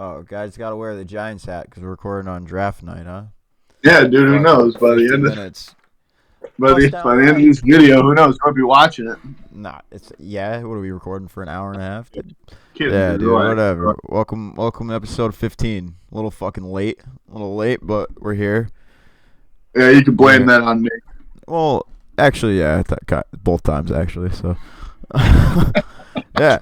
Oh, guys got to wear the Giants hat because we're recording on draft night, huh? Yeah, dude. Who Fucking knows? By the 50 end of minutes. by Bust the down by the end of right. this video, who knows? We'll be watching it. Nah, yeah. What are we recording for an hour and a half? Kidding, Yeah, dude. dude. Relax. Whatever. Welcome to episode 15. A little fucking late. A little late, but we're here. Yeah, you can blame Yeah. that on me. Well, actually, yeah. Both times actually. So. Yeah.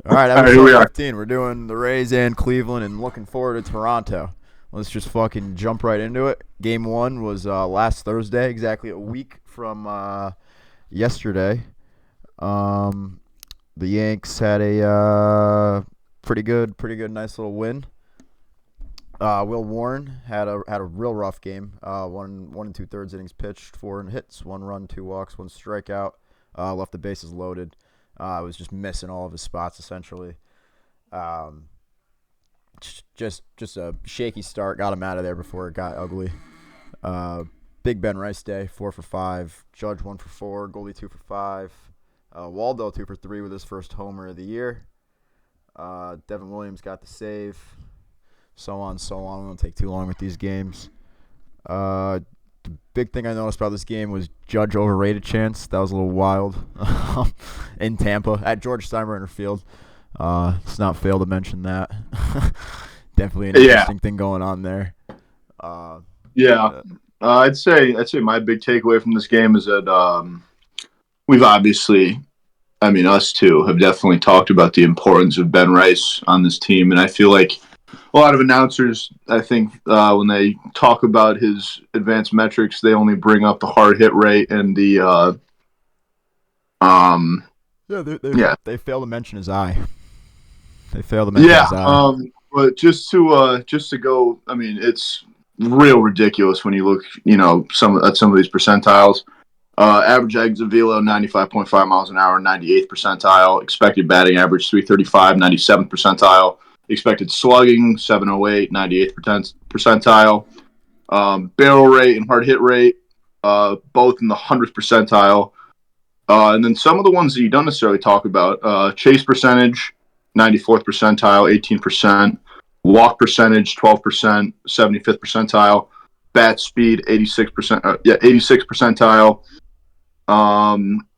All right, All right, here we episode are. 15. We're doing the Rays and Cleveland and looking forward to Toronto. Let's just fucking jump right into it. Game 1 was last Thursday, exactly a week from yesterday. The Yanks had a pretty good, nice little win. Will Warren had a real rough game. One and 2/3 innings pitched, 4 hits, 1 run, 2 walks, 1 strikeout. Left the bases loaded. Was just missing all of his spots essentially. Just a shaky start. Got him out of there before it got ugly. Big Ben Rice day, 4 for 5. Judge 1 for 4. Goldie 2 for 5. Waldo 2 for 3 with his first homer of the year. Devin Williams got the save. So on, so on. We won't take too long with these games. The big thing I noticed about this game was Judge overrated chance. That was a little wild in Tampa at George Steinbrenner Field. Let's not fail to mention that. Definitely an interesting thing going on there. I'd say my big takeaway from this game is that we've obviously, us too, have definitely talked about the importance of Ben Rice on this team, and I feel like a lot of announcers, I think, when they talk about his advanced metrics, they only bring up the hard hit rate and the They fail to mention his eye. They fail to mention his eye. But just to go, it's real ridiculous when you look, at some of these percentiles. Average exit velo 95.5 miles an hour, 98th percentile. Expected batting average 335, 97th percentile. Expected slugging 708, 98th percentile. Barrel rate and hard hit rate, both in the 100th percentile. And then some of the ones that you don't necessarily talk about, chase percentage, 94th percentile, 18%. Walk percentage, 12%, 75th percentile. Bat speed, 86%. 86 percentile.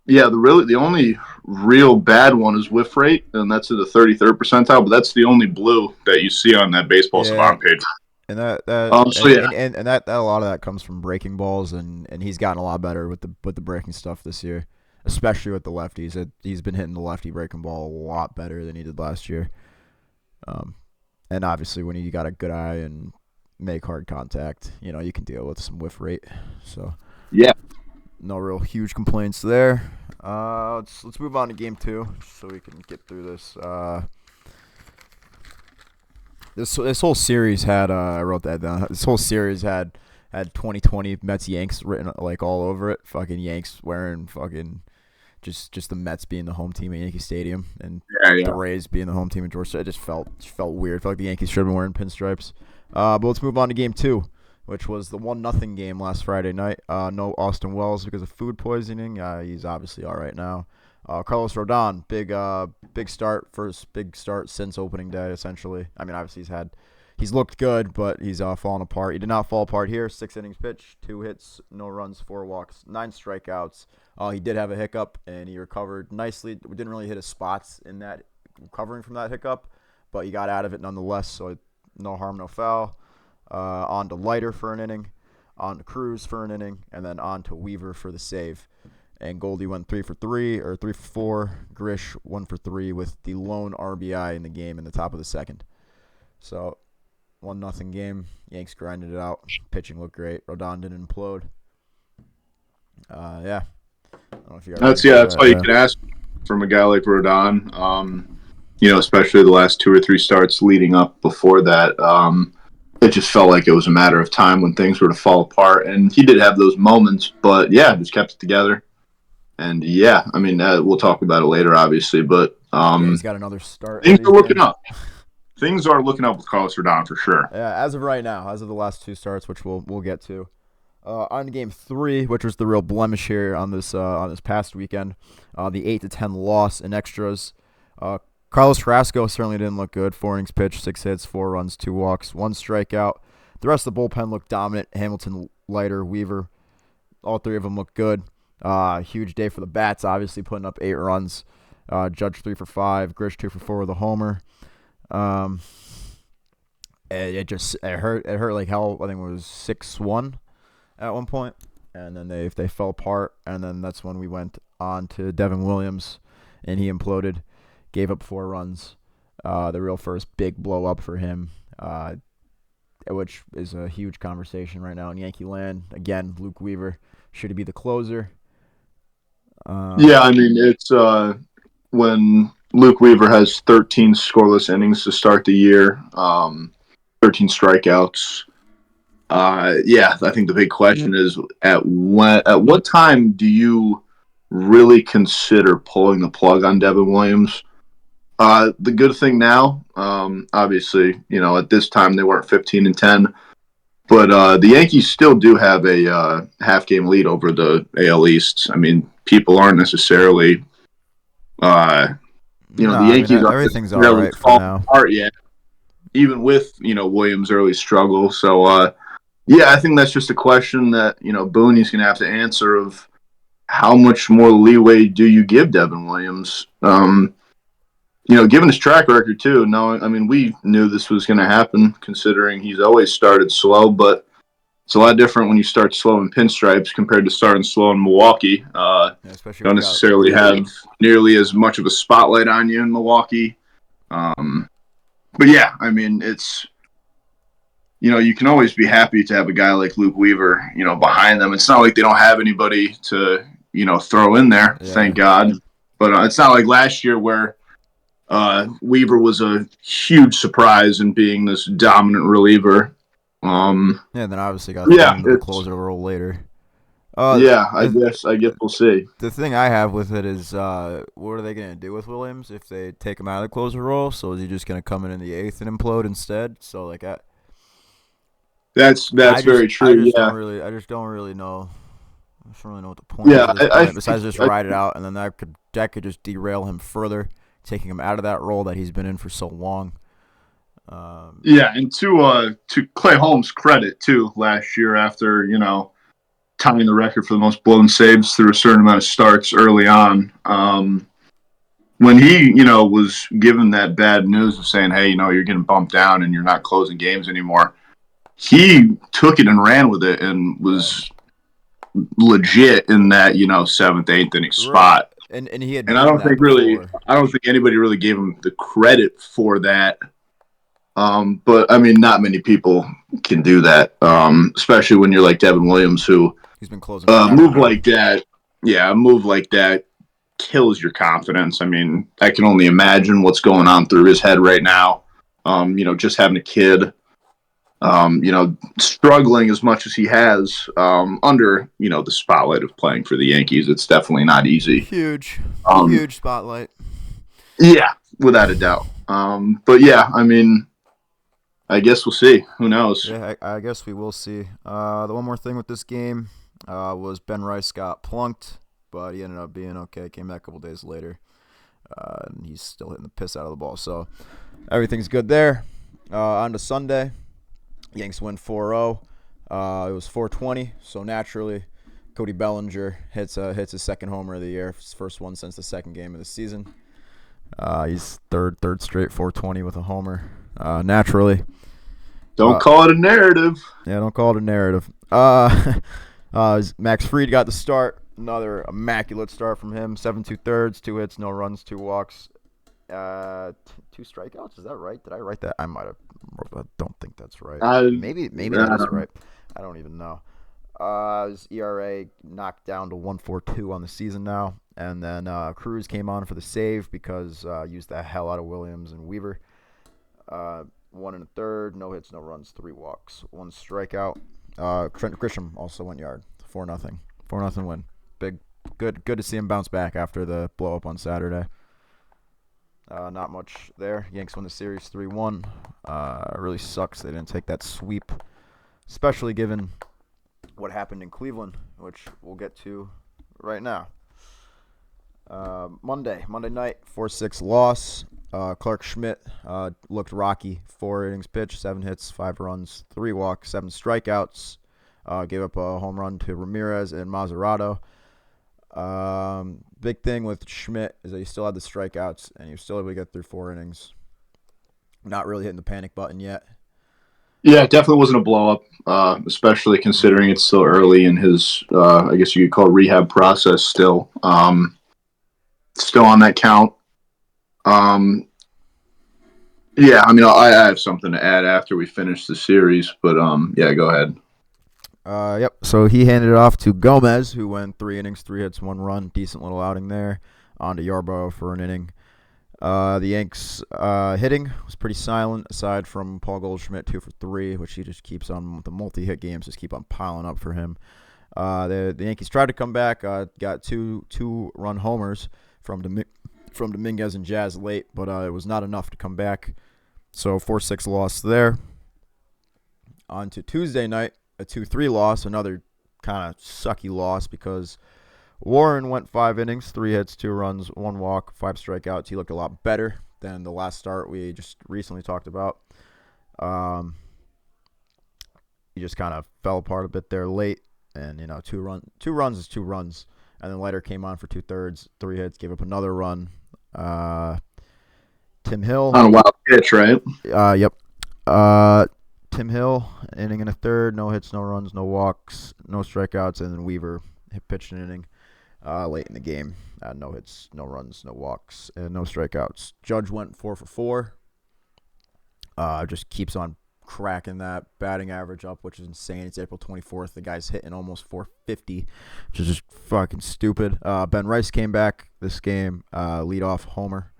The only real bad one is whiff rate, and that's at the 33rd percentile. But that's the only blue that you see on that baseball savant page. And that a lot of that comes from breaking balls, and he's gotten a lot better with the breaking stuff this year, especially with the lefties. He's been hitting the lefty breaking ball a lot better than he did last year. And obviously when you got a good eye and make hard contact, you can deal with some whiff rate. So yeah, no real huge complaints there. Let's move on to game 2 so we can get through this. This whole series had I wrote that down. This whole series had 2020 Mets Yanks written like all over it. Fucking Yanks wearing fucking just the Mets being the home team at Yankee Stadium and the Rays being the home team at Georgia. It just felt weird. It felt like the Yankees should have been wearing pinstripes. But let's move on to game 2, which was the 1-0 game last Friday night. No Austin Wells because of food poisoning. He's obviously all right now. Carlos Rodon, big start, first big start since opening day, essentially. Obviously he's looked good, but he's fallen apart. He did not fall apart here. 6 innings pitched, 2 hits, no runs, 4 walks, 9 strikeouts. He did have a hiccup, and he recovered nicely. We didn't really hit his spots in that recovering from that hiccup, but he got out of it nonetheless, so no harm, no foul. On to Leiter for an inning, on to Cruz for an inning, and then on to Weaver for the save. And Goldie went 3 for 4. Grish 1 for 3 with the lone RBI in the game in the top of the second. So 1-0 game. Yanks grinded it out. Pitching looked great. Rodon didn't implode. Yeah. I don't know if you that's all you can ask from a guy like Rodon. Especially the last 2 or 3 starts leading up before that. It just felt like it was a matter of time when things were to fall apart, and he did have those moments, but just kept it together. And we'll talk about it later, obviously. But he's got another start. Things are looking up. Things are looking up with Carlos Rodon for sure. Yeah, as of right now, as of the last 2 starts, which we'll get to. On to game 3, which was the real blemish here on this past weekend, the 8-10 loss in extras. Carlos Carrasco certainly didn't look good. 4 innings pitched, 6 hits, 4 runs, 2 walks, 1 strikeout. The rest of the bullpen looked dominant. Hamilton, Leiter, Weaver, all 3 of them looked good. Huge day for the bats, obviously putting up 8 runs. Judge 3 for 5, Grish 2 for 4 with a homer. It hurt. It hurt like hell. I think it was 6-1 at one point, and then they fell apart. And then that's when we went on to Devin Williams, and he imploded, gave up 4 runs. The real first big blow up for him, which is a huge conversation right now in Yankee land. Again, Luke Weaver, should he be the closer? Yeah, I mean, it's when Luke Weaver has 13 scoreless innings to start the year, 13 strikeouts. Yeah, I think the big question is at what time do you really consider pulling the plug on Devin Williams? The good thing now, obviously, at this time they weren't 15-10, but the Yankees still do have a half-game lead over the AL East. I mean, people aren't necessarily, the Yankees aren't everything's all necessarily right for falling now. apart yet, even with Williams' early struggle. So, yeah, I think that's just a question that Booney's going to have to answer of how much more leeway do you give Devin Williams? Given his track record too. No, I mean we knew this was going to happen, considering he's always started slow. But it's a lot different when you start slow in Pinstripes compared to starting slow in Milwaukee. Especially Don't necessarily have nearly as much of a spotlight on you in Milwaukee. But yeah, I mean it's you can always be happy to have a guy like Luke Weaver, behind them. It's not like they don't have anybody to throw in there. Yeah. Thank God. But it's not like last year where Weaver was a huge surprise in being this dominant reliever. Then obviously got thrown into the closer role later. I guess we'll see. The thing I have with it is, what are they going to do with Williams if they take him out of the closer role? So is he just going to come in the 8th and implode instead? So like, that's very true. I just don't really know. I don't really know what the point is at this point, besides just ride it out, and then that could just derail him further, taking him out of that role that he's been in for so long. And to Clay Holmes' credit too, last year after tying the record for the most blown saves through a certain amount of starts early on, when he was given that bad news of saying, hey, you're getting bumped down and you're not closing games anymore, he took it and ran with it and was legit in that 7th, 8th inning spot. And he had. And I don't think anybody really gave him the credit for that. But I mean, not many people can do that, especially when you're like Devin Williams, who he's been closing. Move like that. Yeah, a move like that kills your confidence. I mean, I can only imagine what's going on through his head right now. Just having a kid. Struggling as much as he has under the spotlight of playing for the Yankees. It's definitely not easy. Huge spotlight. Yeah, without a doubt. But yeah, I mean, I guess we'll see. Who knows? Yeah, I guess we will see. The one more thing with this game was Ben Rice got plunked, but he ended up being okay. Came back a couple days later, and he's still hitting the piss out of the ball. So everything's good there. On to Sunday. Yanks win 4-0. It was 420, so naturally, Cody Bellinger hits his second homer of the year, his first one since the second game of the season. He's third straight 420 with a homer. Naturally, don't call it a narrative. Yeah, don't call it a narrative. Max Fried got the start. Another immaculate start from him. 7 2/3, 2 hits, no runs, 2 walks. 2 strikeouts. Is that right? Did I write that? I might have. I don't think that's right. Maybe that is right. I don't even know. His ERA knocked down to 1.42 on the season now, and then Cruz came on for the save because used the hell out of Williams and Weaver. 1 1/3, no hits, no runs, 3 walks, 1 strikeout. Trent Grisham also went yard. 4-0. 4-0 win. Big, good to see him bounce back after the blow up on Saturday. Not much there. Yanks won the series 3-1. It really sucks they didn't take that sweep, especially given what happened in Cleveland, which we'll get to right now. Monday night, 4-6 loss. Clark Schmidt looked rocky. 4 innings pitched, 7 hits, 5 runs, 3 walks, 7 strikeouts. Gave up a home run to Ramirez and Mazzarato. Big thing with Schmidt is that he still had the strikeouts, and he was still able to get through 4 innings. Not really hitting the panic button yet. Yeah, it definitely wasn't a blow up, especially considering it's still early in his, I guess you could call it rehab process still. Still on that count. Yeah, I mean, I have something to add after we finish the series, but yeah, go ahead. Yep. So he handed it off to Gomez, who went 3 innings, 3 hits, 1 run. Decent little outing there. On to Yarbrough for an inning. The Yanks hitting was pretty silent, aside from Paul Goldschmidt, 2 for 3, which he just keeps on. The multi-hit games just keep on piling up for him. The Yankees tried to come back, got two run homers from Dominguez and Jazz late, but it was not enough to come back. So 4-6 loss there. On to Tuesday night, a 2-3 loss, another kind of sucky loss because Warren went 5 innings, 3 hits, 2 runs, 1 walk, 5 strikeouts. He looked a lot better than the last start we just recently talked about. He just kind of fell apart a bit there late, and 2 runs is 2 runs. And then Leiter came on for 2/3, 3 hits, gave up another run. Tim Hill on a wild pitch, right? Yep. Tim Hill, inning and a third, no hits, no runs, no walks, no strikeouts, and then Weaver pitched an inning late in the game. No hits, no runs, no walks, and no strikeouts. Judge went 4 for 4. Just keeps on cracking that batting average up, which is insane. It's April 24th. The guy's hitting almost 450, which is just fucking stupid. Ben Rice came back this game, leadoff homer.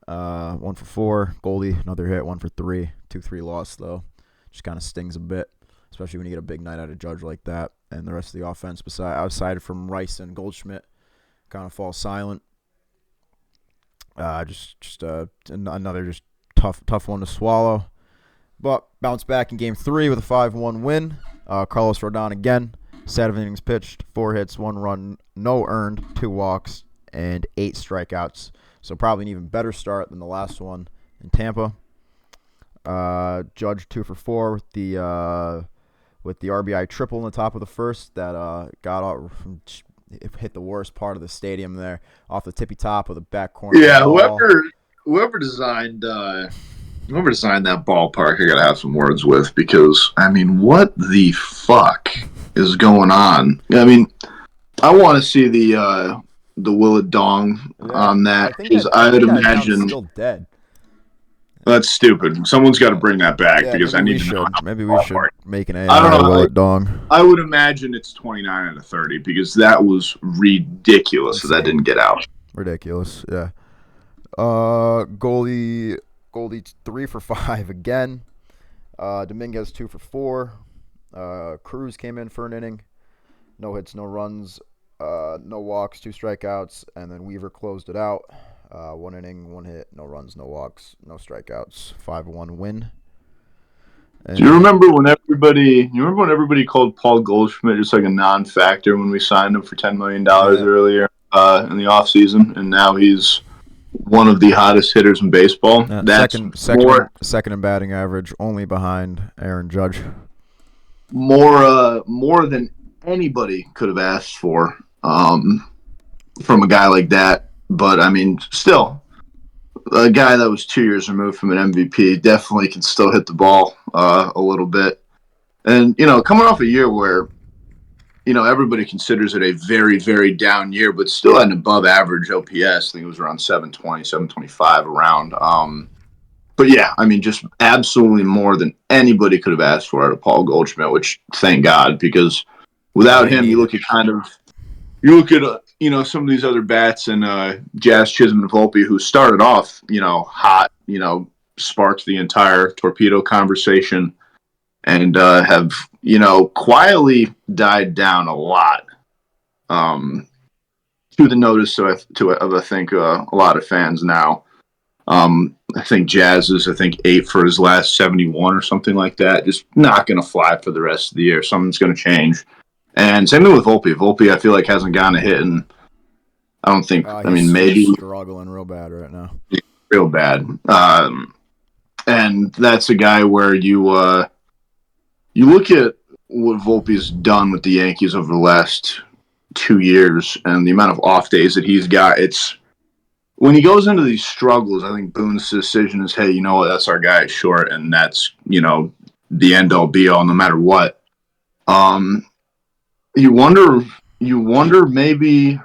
1 for 4. Goldie, another hit, 1 for 3. 2-3 loss, though. Just kind of stings a bit, especially when you get a big night out of Judge like that. And the rest of the offense, outside from Rice and Goldschmidt, kind of falls silent. Just another just tough one to swallow. But bounced back in Game 3 with a 5-1 win. Carlos Rodon again, 7 innings pitched, 4 hits, 1 run, no earned, 2 walks, and 8 strikeouts. So probably an even better start than the last one in Tampa. Judge 2 for 4 with the RBI triple in the top of the first that got out from hit the worst part of the stadium there off the tippy top of the back corner. Yeah, whoever designed that ballpark, I gotta have some words with, because I mean, what the fuck is going on? I mean, I want to see the Willett Dong on that, because I would imagine still dead. That's stupid. Someone's got to bring that back, because I need to know. Maybe we should make an AI I don't know. Willett Dong. I would imagine it's 29 out of 30, because that was ridiculous that didn't get out. Ridiculous, yeah. Goldie 3 for 5 again. Dominguez 2 for 4. Cruz came in for an inning. No hits, no runs, no walks, 2 strikeouts, and then Weaver closed it out. 1 inning, 1 hit, no runs, no walks, no strikeouts. 5-1 win. And Do you remember when everybody called Paul Goldschmidt just like a non-factor when we signed him for $10 million earlier in the offseason, and now he's one of the hottest hitters in baseball? That's second in batting average, only behind Aaron Judge. More than anybody could have asked for from a guy like that. But, I mean, still, a guy that was 2 years removed from an MVP definitely can still hit the ball a little bit. And, coming off a year where, everybody considers it a very, very down year, but still had an above-average OPS. I think it was around 720, 725 around. But, yeah, I mean, just absolutely more than anybody could have asked for out of Paul Goldschmidt, which, thank God, because without him, you look at some of these other bats and Jazz, Chisholm, and Volpe, who started off, hot, sparked the entire torpedo conversation, and have, quietly died down a lot to the notice of I think, a lot of fans now. I think Jazz is, 8 for his last 71 or something like that. Just not going to fly for the rest of the year. Something's going to change. And same thing with Volpe. Volpe, I feel like, hasn't gotten a hit in, I don't think. I mean, He's maybe struggling real bad right now. real bad. And that's a guy where you look at what Volpe's done with the Yankees over the last 2 years and the amount of off days that he's got. It's when he goes into these struggles, I think Boone's decision is, hey, you know what, that's our guy at short, and that's, the end all be all no matter what. You wonder maybe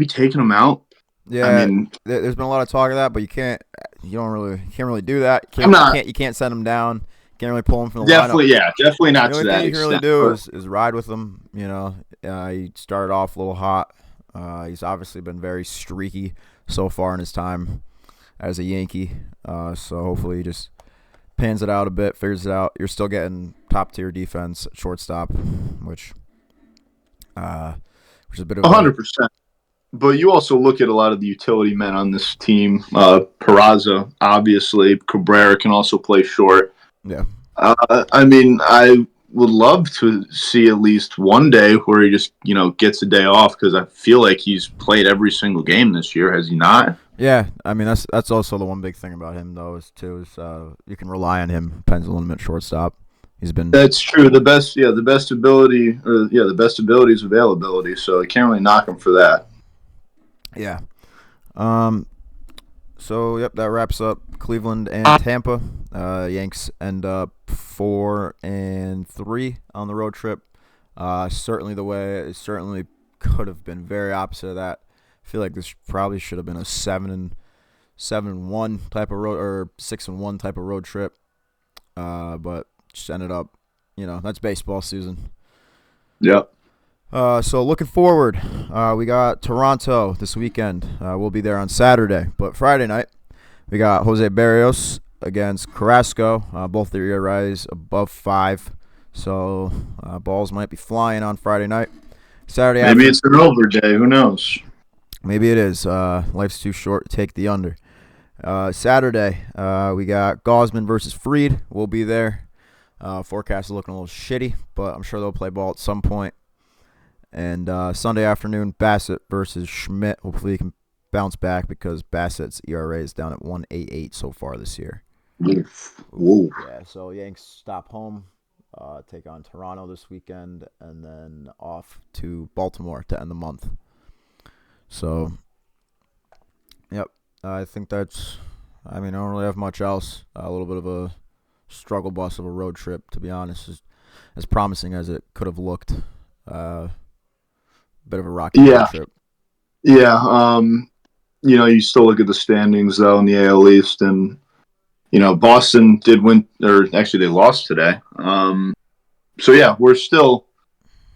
taking him out. Yeah, I mean, there's been a lot of talk of that, but you can't really do that. You can't send him down. You can't really pull him from the definitely, lineup. yeah, definitely not The to only that thing you can really extent. do is ride with him. He started off a little hot. He's obviously been very streaky so far in his time as a Yankee. So hopefully he just pans it out a bit, figures it out. You're still getting top tier defense at shortstop, which is a bit of 100%. But you also look at a lot of the utility men on this team. Peraza, obviously. Cabrera can also play short. Yeah. I mean, I would love to see at least one day where he just, gets a day off because I feel like he's played every single game this year, has he not? Yeah, I mean that's also the one big thing about him though is you can rely on him pendulum at shortstop. He's been That's true. The best ability, the best ability is availability. So I can't really knock him for that. Yeah. So yep, that wraps up Cleveland and Tampa. Yanks end up 4-3 on the road trip. Certainly could have been very opposite of that. I feel like this probably should have been a 7-1 type of road or 6-1 type of road trip. But just ended up, that's baseball season. Yep. So looking forward, we got Toronto this weekend. We'll be there on Saturday. But Friday night, we got Jose Barrios against Carrasco. Both their ERAs above 5. So balls might be flying on Friday night. Saturday Maybe it's an over day. Who knows? Maybe it is. Life's too short to take the under. Saturday, we got Gausman versus Fried. We'll be there. Forecast is looking a little shitty, but I'm sure they'll play ball at some point. And Sunday afternoon, Bassett versus Schmidt. Hopefully he can bounce back because Bassett's ERA is down at 1.88 so far this year. Whoa. Yeah, so Yanks stop home, take on Toronto this weekend, and then off to Baltimore to end the month. So, yep, I think I don't really have much else. A little bit of a struggle bus of a road trip, to be honest, as promising as it could have looked. Bit of a rocky road trip. Yeah. You still look at the standings, though, in the AL East, and, Boston did win, or actually they lost today. So, yeah, we're still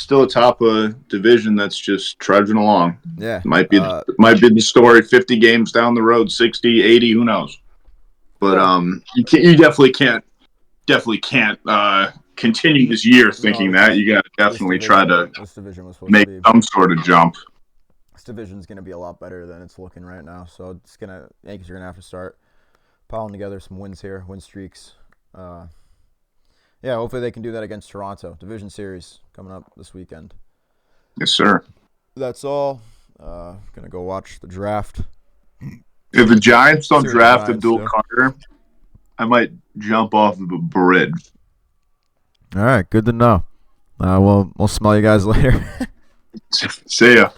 atop a division that's just trudging along. Yeah. Might be the story 50 games down the road, 60, 80, who knows. But you definitely can't continue this year thinking that. You got to definitely try to make some sort of jump. This division's going to be a lot better than it's looking right now. So Yankees are going to have to start piling together some wins here, win streaks. Yeah, hopefully they can do that against Toronto. Division series coming up this weekend. Yes, sir. That's all. Gonna go watch the draft. If the Giants don't draft Abdul Carter, I might jump off of a bridge. All right, good to know. We'll smell you guys later. See ya.